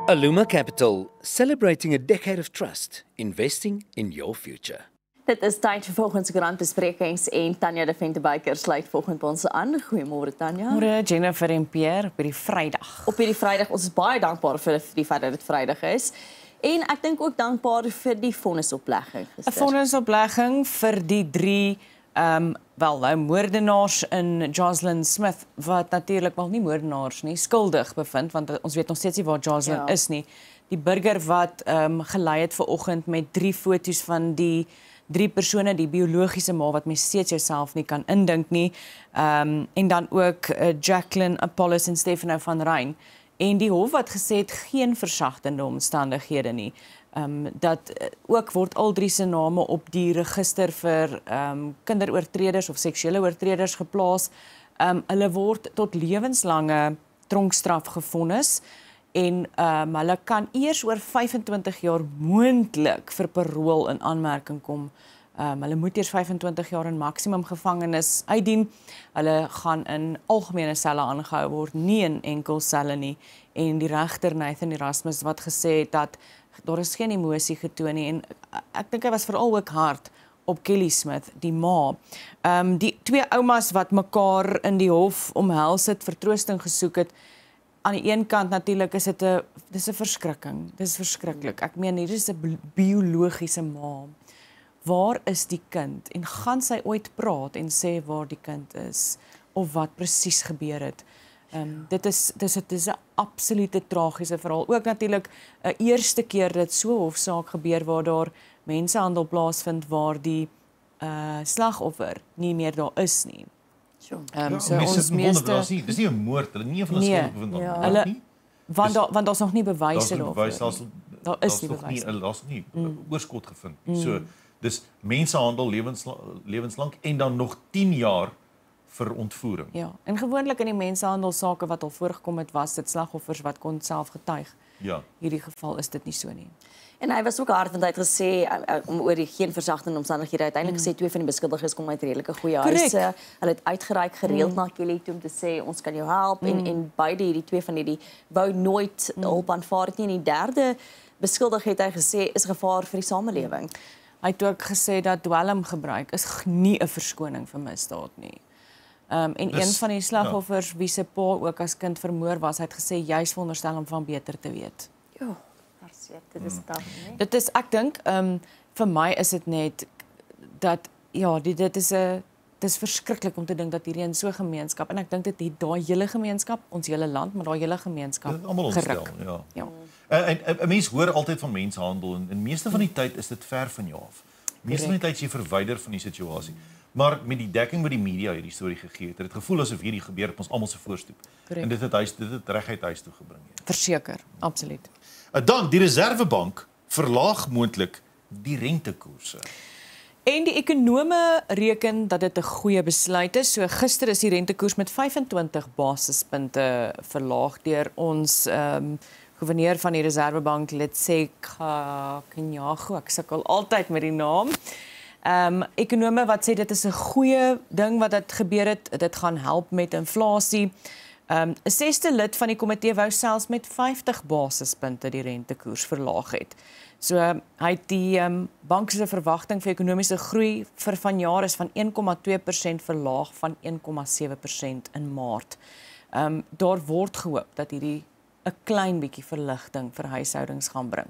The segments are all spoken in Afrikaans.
Aluma Capital, celebrating a decade of trust, investing in your future. Dit is tyd vir volgens grantbesprekings en Tanya de Ventebyker sluit volgens ons aan. Goeiemôre Tanya. Môre Jennifer en Pierre op hierdie Vrydag. Op hierdie Vrydag, ons is baie dankbaar vir die feit dat dit Vrydag is. En ek dink ook dankbaar vir die vonnisoplegging gister. 'n Vonnisoplegging vir die drie moordenaars in Jocelyn Smith, wat natuurlik wel nie moordenaars nie, skuldig bevind, want ons weet nog steeds nie waar Jocelyn is nie. Die burger wat gelei het vanoggend met 3 foto's van die 3 persone, die biologiese ma wat mens steeds jouself nie kan indink nie, en dan ook Jacqueline Apollos en Stefano van Ryn. En die hof wat gesê het geen versagtende omstandighede nie. Dat ook word al 3 se name op die register vir kinderoortreders of seksuele oortreders geplaas. Hulle word tot lewenslange tronkstraf gevonnis en hulle kan eers oor 25 jaar moontlik vir parol in aanmerking kom. Hulle moet eers 25 jaar in maksimum gevangenis uitdien. Hulle gaan in algemene selle aangehou word, nie in enkel selle nie. En die regter Nathan Erasmus wat gesê het dat daar is geen emosie getoon nie. En ek dink hy was veral ook hard op Kelly Smith, die ma. Die 2 oumas wat mekaar in die hof omhels het, vertroosting gesoek het. Aan die een kant natuurlik is dit 'n verskrikking. Dis verskriklik. Ek meen hier is 'n biologiese ma. Waar is die kind? En gaan sy ooit praat en sê waar die kind is of wat presies gebeur het? Dit is 'n absolute tragiese verhaal. Ook natuurlik 'n eerste keer dat so 'n hofsaak gebeur waar daar mensenhandel plaasvind waar die slagoffer nie meer daar is nie. So ons meeste dis nie 'n moord, hulle nie van 'n skuldig bevind nie. Want daar's nog nie bewyse daarvoor. Daar is nie bewyse. Daar's nie oorskot gevind nie. So dis mensenhandel lewenslank en dan nog 10 jaar vir ontvoering. Ja, en gewoonlik in die mensenhandelsake wat al voorgekom het, was dit slagoffers wat kon self getuig. Ja. Hierdie geval is dit nie so nie. En hy was ook hard want hy het gesê om oor die geen versagtende omstandighede uiteindelik gesê 2 van die beskuldiges kom uit redelike goeie huise. Hulle het uitgereik gereeld na Kelly toe om te sê ons kan jou help en beide hierdie 2 van hierdie wou nooit hulp aanvaar het nie. En die 3de beskuldige het hy gesê is gevaar vir die samelewing. Hy het ook gesê dat dwelmgebruik is nie 'n verskoning vir misdaad nie. En een van die slagoffers wie se pa ook as kind vermoor was, het gesê juis veronderstel om van beter te weet. Ja, dit is taaf, nee. Dit is, ek dink, vir my is dit net dat dit is verskriklik om te dink dat hierdie in so 'n gemeenskap, en ek dink dit het daai hele gemeenskap, ons hele land, maar daai hele gemeenskap geruk. Ja. En 'n mens hoor altyd van mensenhandel en meeste van die tyd is dit ver van jou af. Meeste van die tyd is jy verwyder van die situasie. Maar met die dekking wat die media hierdie storie gegee het, het gevoel asof hierdie gebeur op ons almal se voorstoep. En dit het reguit huis toe gebring. Verseker, absoluut. Dan die Reserwebank verlaag moontlik die rentekoerse. En die ekonome reken dat dit 'n goeie besluit is. So gister is die rentekoers met 25 basispunte verlaag deur ons gouverneur van die Reserwebank, Letsetsa Kganyago. Ek sukkel altyd met die naam. Ekonome wat sê dit is 'n goeie ding wat dit gebeur het, dit gaan help met inflasie. 'n 6de lid van die komitee wou selfs met 50 basispunte die rentekoers verlaag het. So hy het die bank se verwagting vir ekonomiese groei vir vanjaar is van 1,2% verlaag van 1,7% in Maart. Daar word gehoop dat hierdie 'n klein bietjie verligting vir huishoudings gaan bring.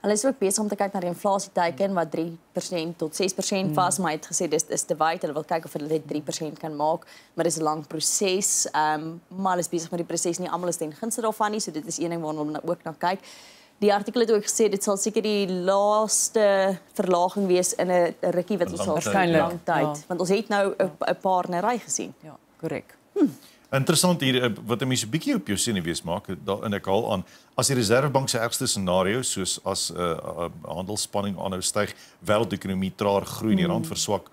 Hulle is ook besig om te kyk na die inflasieteiken wat 3% tot 6% was, maar hy het gesê dis te wyd. Hulle wil kyk of hulle dit 3% kan maak, maar dis 'n lang proses. Maar hulle is besig met die proses, nie almal is ten gunste daarvan nie, so dit is een ding waarna hulle ook na kyk. Die artikel het ook gesê dit sal seker die laaste verlaging wees in 'n rukkie wat ons al lang tyd, want ons het nou 'n paar in 'n ry gesien. Ja, korrek. Interessant hier, wat 'n mens 'n bietjie op jou senuwees maak, en ek haal aan, as die Reserwebank se ergste scenario, soos as handelsspanning aanhou styg, wêreldekonomie traag groei en die rand verswak,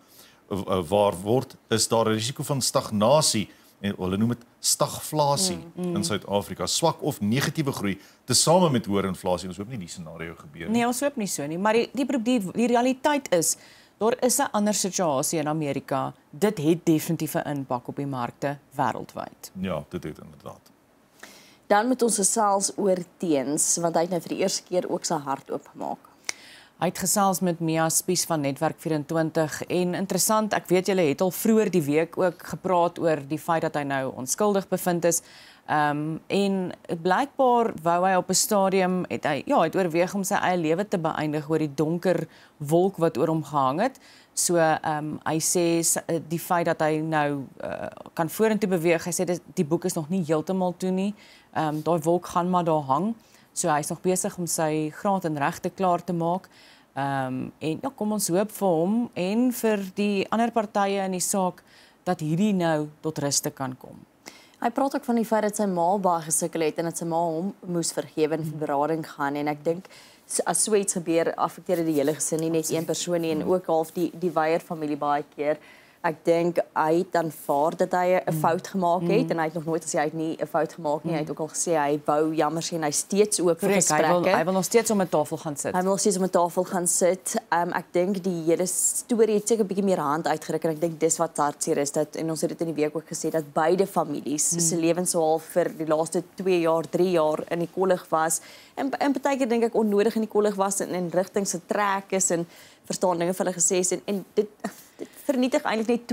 waar word, is daar 'n risiko van stagnasie, en hulle noem dit stagflasie in Suid-Afrika, swak of negatiewe groei, tesame met hoër inflasie. Ons hoop nie die scenario gebeur nie. Nee, ons hoop nie so nie, maar die realiteit is, daar is 'n ander situasie in Amerika. Dit het definitief 'n impak op die markte wêreldwyd. Ja, dit het inderdaad. Dan moet ons gesels oor teens, want hy het nou vir die eerste keer ook sy hart oopgemaak. Hy het gesels met Mia Spies van Netwerk 24 en interessant, ek weet julle het al vroeër die week ook gepraat oor die feit dat hy nou onskuldig bevind is. En blykbaar wou hy op 'n stadium het het oorweeg om sy eie lewe te beëindig oor die donker wolk wat oor hom gehang het. So hy sê die feit dat hy nou kan vorentoe beweeg, hy sê die boek is nog nie heeltemal toe nie. Daai wolk gaan maar daar hang. So hy is nog besig om sy graad en regte klaar te maak. En ja, kom ons hoop vir hom en vir die ander partye in die saak dat hierdie nou tot ruste kan kom. Hy praat ook van die feit dat sy ma baie gesukkel het en dat sy ma hom moes vergewe en vir berading gaan en ek dink as so iets gebeur affekteer dit die hele gesin nie net een persoon nie en ook half die Weyer familie baie keer. Ek dink hy het aanvaar dat hy 'n fout gemaak het en hy het nog nooit gesê hy het nie 'n fout gemaak nie. Hy het ook al gesê hy wou jammer sê en hy steeds oop vir gesprekke. Hy wil nog steeds om 'n tafel gaan sit. Hy wil nog steeds om 'n tafel gaan sit. Ek dink die hele storie het seker 'n bietjie meer hand uitgeruk en ek dink dis wat hartseer is dat en ons het dit in die week ook gesê dat beide families se lewens al vir die laaste 2 jaar, 3 jaar in die kollig was en partykeer dink ek onnodig in die kollig was en rigting se trek is en verstaan dinge vir hulle gesê is en dit vernietig eintlik net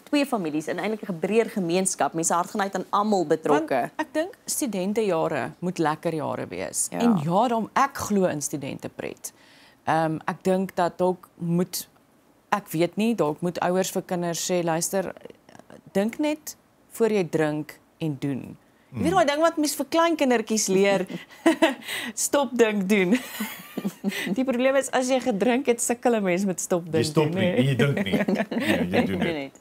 twee families en eintlik 'n breër gemeenskap. Mense hart gaan uit aan almal betrokke. Want ek dink studentejare moet lekker jare wees. Ja. En ja, daarom ek glo in studentepret. Ek dink dat dalk moet ek weet nie, dalk moet ouers vir kinders sê, luister, dink net voor jy drink en doen. Jy weet daai ding wat mens vir klein kindertjies leer, stop dink doen. Die probleem is as jy gedrink het, sukkel 'n mens met stop dink doen. Jy stop nie, en jy dink nie. Nee, jy doen dit.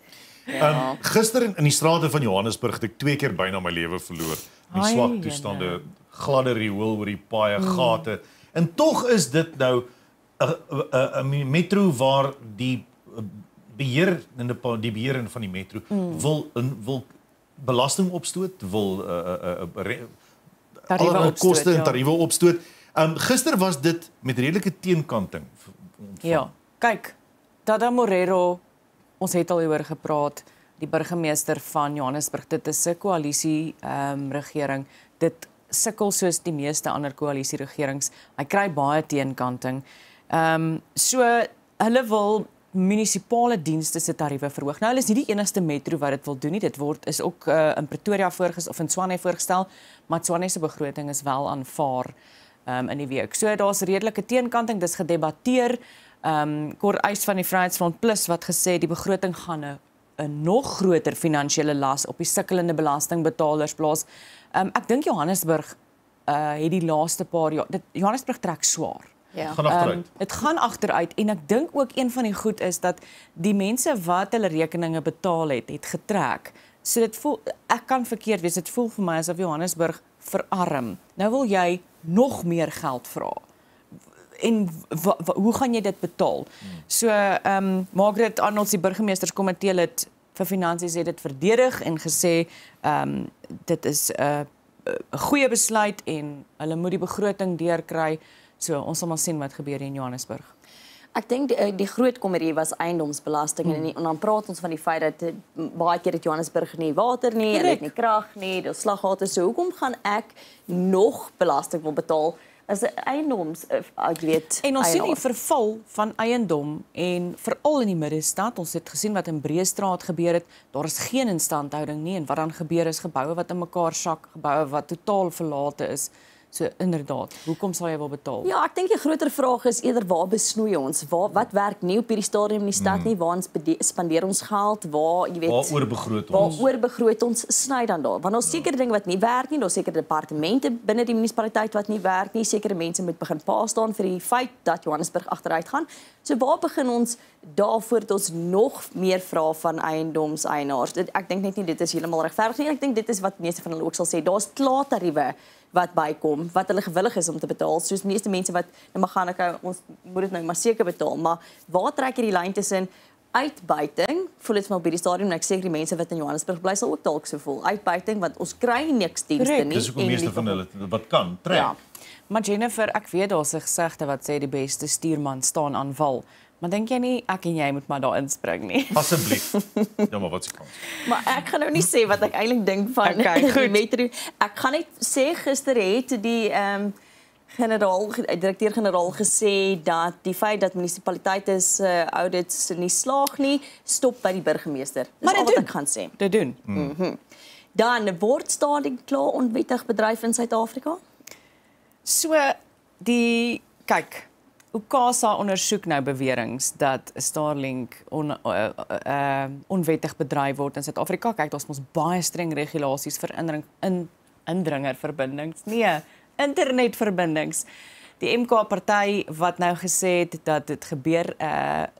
Gister in die strate van Johannesburg het ek 2 keer byna my lewe verloor. Die swak toestande, gladde riool oor die paaie, gate. En tog is dit nou 'n metro waar die beheer van die metro wil belasting opstoot, wil allerlei koste en tariewe opstoot. Gister was dit met redelike teenkanting. Ja, kyk, Dada Morero, ons het al hieroor gepraat, die burgemeester van Johannesburg, dit is 'n koalisie regering. Dit sukkel soos die meeste ander koalisieregerings. Hy kry baie teenkanting. So hulle wil munisipale dienste se tariewe verhoog. Nou, hulle is nie die enigste metro wat dit wil doen nie. Dit is ook in Pretoria of in Tshwane voorgestel, maar Tshwane se begroting is wel aanvaar in die week. So daar's redelike teenkanting, dis gedebatteer. Cor Eis van die Vryheidsfront Plus wat gesê die begroting gaan 'n nog groter finansiële las op die sukkelende belastingbetalers plaas. Ek dink Johannesburg het die laaste paar jaar, Johannesburg trek swaar. Ja. Gaan agteruit. Dit gaan agteruit en ek dink ook een van die goed is dat die mense wat hulle rekeninge betaal het getrek. So dit voel, ek kan verkeerd wees, dit voel vir my asof Johannesburg verarm. Nou wil jy nog meer geld vra. En hoe gaan jy dit betaal? So Margaret Arnolds, die burgemeesterskomitee het vir finansies het dit verdedig en gesê dit is 'n goeie besluit en hulle moet die begroting deurkry. So ons sal maar sien wat gebeur in Johannesburg. Ek dink die groot kommersie was eiendomsbelasting en dan praat ons van die feit dat baie keer het Johannesburg nie water nie, hulle het nie krag nie, daar's slaggate. So hoekom gaan ek nog belasting wil betaal as 'n eiendoms ek weet. En ons sien die verval van eiendom en veral in die middestad. Ons het gesien wat in Breestraat gebeur het. Daar is geen instandhouding nie en wat dan gebeur is geboue wat in mekaar sak, geboue wat totaal verlate is. So inderdaad, hoekom sal jy wel betaal? Ja, ek dink die groter vraag is eerder waar besnoei ons? Wat werk nie op hierdie stadium in die stad nie? Waar spandeer ons geld? Waar, jy weet, waaroor begroot ons? Waaroor begroot ons? Sny dan daar. Want daar's sekere dinge wat nie werk nie, daar's sekere departemente binne die munisipaliteit wat nie werk nie. Sekere mense moet begin paas staan vir die feit dat Johannesburg agteruit gaan. So waar begin ons daarvoor dat ons nog meer vra van eiendomseienaars? Ek dink net nie dit is heeltemal regverdig nie. Ek dink dit is wat meeste van hulle ook sal sê. Daar's klaar tariewe wat bykom, wat hulle gewillig is om te betaal. Soos meeste mense wat nou maar gaan ons moet dit nou maar seker betaal, maar waar trek jy die lyn tussen uitbuiting? Voel dit maar op hierdie stadium en ek seker die mense wat in Johannesburg bly sal ook dalk so voel. Uitbuiting want ons kry niks dienste nie. Dis hoekom meeste van hulle wat kan trek. Ja. Maar Jennifer, ek weet daar's 'n gesegde wat sê die beste stuurman staan aan wal. Maar dink jy nie ek en jy moet maar daar inspring nie? Asseblief. Ja, maar wat se kans? Maar ek gaan nou nie sê wat ek eintlik dink van Okay, goed. die metro. Ek gaan net sê gister het die direkteur-generaal gesê dat die feit dat munisipaliteite se audits nie slaag nie, stop by die burgemeester. Dis Maar dit al wat doen. ek gaan sê. Dit doen. Dan word Starlink klaar onwettig bedryf in Suid-Afrika? So kyk, UKASA ondersoek nou beweringe dat Starlink onwettig bedryf word in Suid-Afrika. Kyk, daar's mos baie streng regulasies vir indringerverbindings. Nee, internetverbindings. Die MK party wat nou gesê het dat dit gebeur,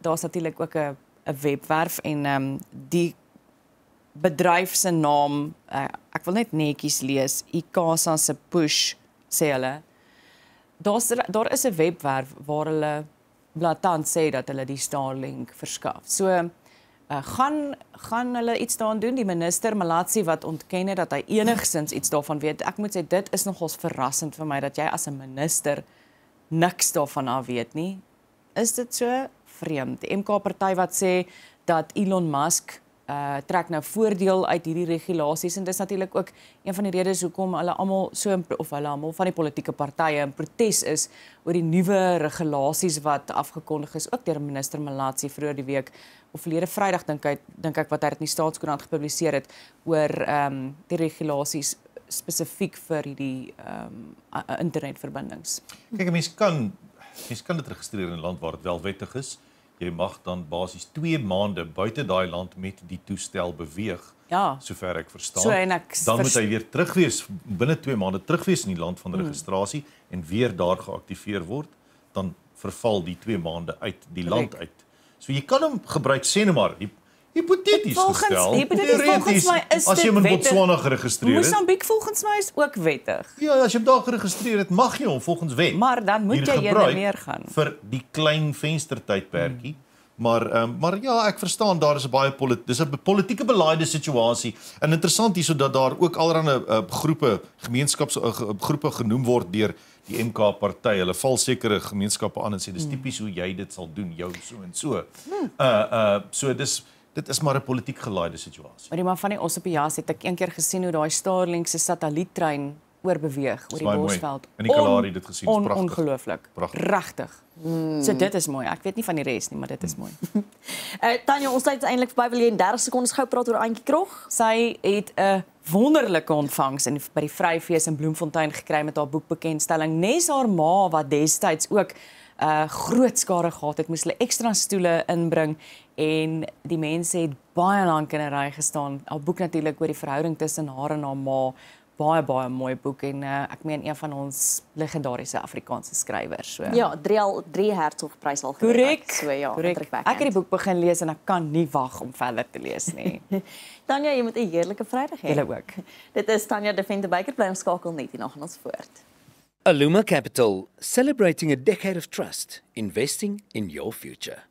daar's natuurlik ook 'n webwerf en die bedryf se naam, ek wil net netjies lees, ICASA se push sê hulle. Daar is 'n webwerf waar hulle blaatant sê dat hulle die Starlink verskaf. So gaan hulle iets daaraan doen. Die minister Malatsi wat ontken het dat hy enigsins iets daarvan weet. Ek moet sê dit is nogals verrassend vir my dat jy as 'n minister niks daarvan af weet nie. Is dit so vreemd? Die MK party wat sê dat Elon Musk trek nou voordeel uit hierdie regulasies en dis natuurlik ook een van die redes hoekom hulle almal van die politieke partye in protes is oor die nuwe regulasies wat afgekondig is ook deur minister Malatsi vroeër die week of verlede Vrydag dink ek wat hy dit in die Staatskoerant gepubliseer het oor die regulasies spesifiek vir hierdie internetverbindings. Kyk, mens kan dit registreer in 'n land waar dit wel wettig is. Jy mag dan basies 2 maande buite daai land met die toestel beweeg, Ja. sover ek verstaan. So, en ek Dan moet hy weer terug wees, binne 2 maande terug wees in die land van registrasie en weer daar geaktiveer word, dan verval die 2 maande uit die land uit. So jy kan hom gebruik, sê nou maar, hipoteties gestel. Volgens my is as jy hom in dit wettig. Botswana geregistreer het. Mosambiek volgens my is ook wettig. Ja, as jy hom daar geregistreer het, mag jy hom volgens wet. Maar dan moet hier jy eendag gebruik meer gaan. vir die klein venstertydperkie. Maar ja, ek verstaan daar is 'n baie dis 'n politieke belaaide situasie. En interessant hierso dat daar ook allerlei groepe gemeenskapsgroepe genoem word deur die MK party. Hulle val sekere gemeenskappe aan en sê dis tipies hoe jy dit sal doen, jou so en so. So dit is maar 'n politiek gelaaide situasie. Maar die man van die Ossepias het ek een keer gesien hoe daai Starlink se satelliettrein oorbeweeg oor die baie mooi. Bosveld. In die Kalahari dit gesien, is pragtig. Ongelooflik. Pragtig. Regtig. So dit is mooi. Ek weet nie van die res nie, maar dit is mooi. Tanya, ons tyd is eintlik verby. Wil jy in 30 sekondes gou praat oor Antjie Krog? Sy het 'n wonderlike ontvangs by die Vryfees in Bloemfontein gekry met haar boekbekendstelling. Nes haar ma wat destyds ook groot skare gehad het, moes hulle ekstra stoele inbring en die mense het baie lank in 'n ry gestaan. Haar boek natuurlik oor die verhouding tussen haar en haar ma. Baie mooi boek en ek meen een van ons legendariese Afrikaanse skrywers. So. Ja, 3 Hertzogprys al Korrek. So ja, Korrek. Ek het die boek begin lees en ek kan nie wag om verder te lees nie. Tanya, jy moet 'n heerlike Vrydag hê. Julle ook. Dit is Tanya de Venter-Byker, bly skakel net hier na gaan ons voort. Aluma Capital, celebrating a decade of trust, investing in your future.